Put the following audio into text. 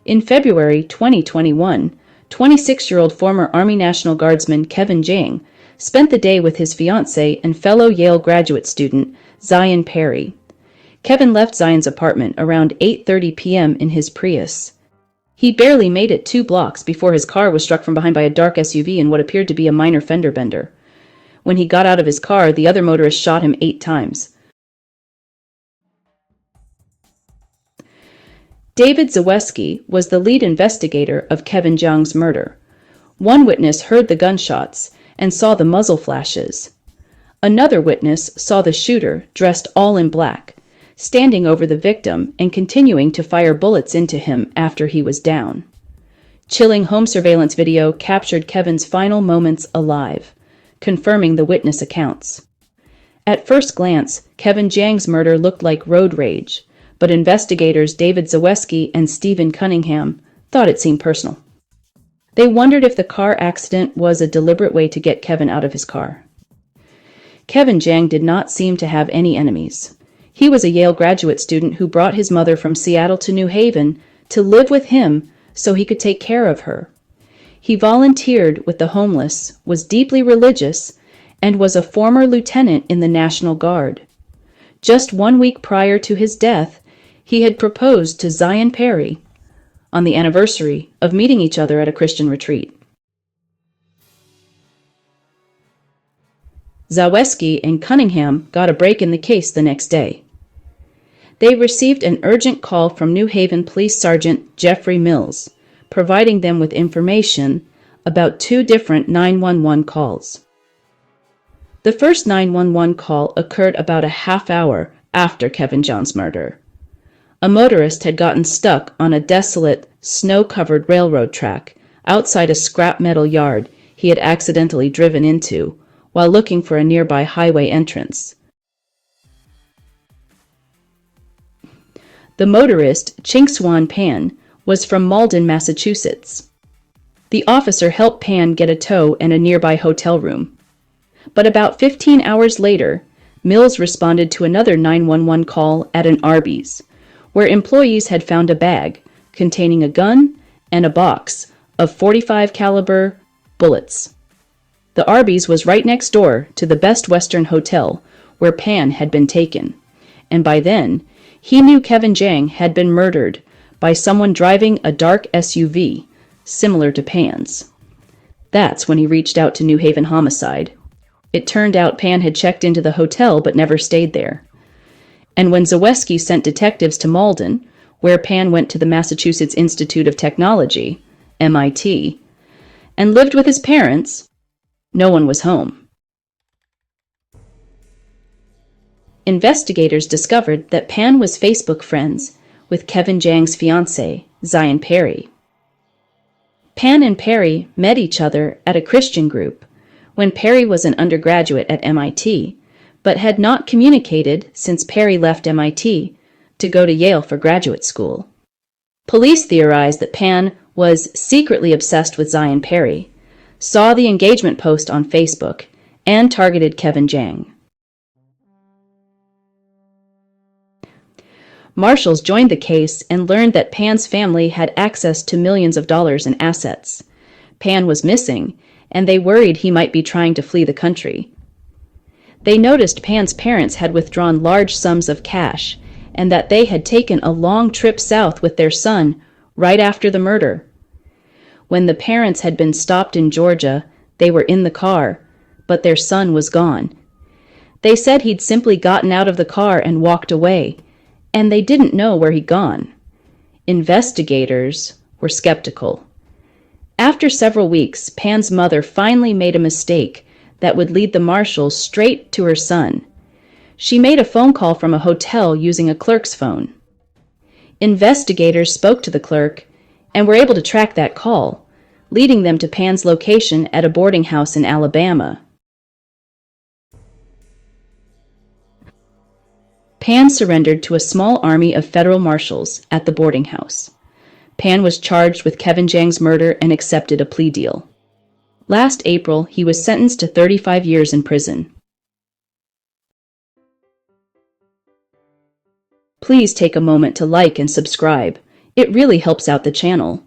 In February 2021, 26-year-old former Army National Guardsman Kevin Jiang spent the day with his fiancée and fellow Yale graduate student, Zion Perry. Kevin left Zion's apartment around 8:30 p.m. in his Prius. He barely made it 2 blocks before his car was struck from behind by a dark SUV in what appeared to be a minor fender bender. When he got out of his car, the other motorist shot him 8 times. David Zaweski was the lead investigator of Kevin Jiang's murder. One witness heard the gunshots and saw the muzzle flashes. Another witness saw the shooter, dressed all in black, standing over the victim and continuing to fire bullets into him after he was down. Chilling home surveillance video captured Kevin's final moments alive, confirming the witness accounts. At first glance, Kevin Jiang's murder looked like road rage, but investigators David Zaweski and Stephen Cunningham thought it seemed personal. They wondered if the car accident was a deliberate way to get Kevin out of his car. Kevin Jiang did not seem to have any enemies. He was a Yale graduate student who brought his mother from Seattle to New Haven to live with him so he could take care of her. He volunteered with the homeless, was deeply religious, and was a former lieutenant in the National Guard. Just 1 week prior to his death, he had proposed to Zion Perry on the anniversary of meeting each other at a Christian retreat. Zaweski and Cunningham got a break in the case the next day. They received an urgent call from New Haven Police Sergeant Jeffrey Mills, providing them with information about 2 different 911 calls. The first 911 call occurred about a half hour after Kevin Jiang's murder. A motorist had gotten stuck on a desolate, snow-covered railroad track outside a scrap metal yard he had accidentally driven into while looking for a nearby highway entrance. The motorist, Ching-Suan Pan, was from Malden, Massachusetts. The officer helped Pan get a tow and a nearby hotel room. But about 15 hours later, Mills responded to another 911 call at an Arby's, where employees had found a bag containing a gun and a box of .45 caliber bullets. The Arby's was right next door to the Best Western Hotel where Pan had been taken, and by then, he knew Kevin Jiang had been murdered by someone driving a dark SUV, similar to Pan's. That's when he reached out to New Haven Homicide. It turned out Pan had checked into the hotel but never stayed there. And when Zaweski sent detectives to Malden, where Pan went to the Massachusetts Institute of Technology, MIT, and lived with his parents, no one was home. Investigators discovered that Pan was Facebook friends with Kevin Jiang's fiancée, Zion Perry. Pan and Perry met each other at a Christian group when Perry was an undergraduate at MIT, but had not communicated since Perry left MIT to go to Yale for graduate school. Police theorized that Pan was secretly obsessed with Zion Perry, saw the engagement post on Facebook, and targeted Kevin Jiang. Marshals joined the case and learned that Pan's family had access to millions of dollars in assets. Pan was missing, and they worried he might be trying to flee the country. They noticed Pan's parents had withdrawn large sums of cash and that they had taken a long trip south with their son right after the murder. When the parents had been stopped in Georgia, they were in the car, but their son was gone. They said he'd simply gotten out of the car and walked away, and they didn't know where he'd gone. Investigators were skeptical. After several weeks, Pan's mother finally made a mistake that would lead the marshals straight to her son. She made a phone call from a hotel using a clerk's phone. Investigators spoke to the clerk and were able to track that call, leading them to Pan's location at a boarding house in Alabama. Pan surrendered to a small army of federal marshals at the boarding house. Pan was charged with Kevin Jiang's murder and accepted a plea deal. Last April, he was sentenced to 35 years in prison. Please take a moment to like and subscribe. It really helps out the channel.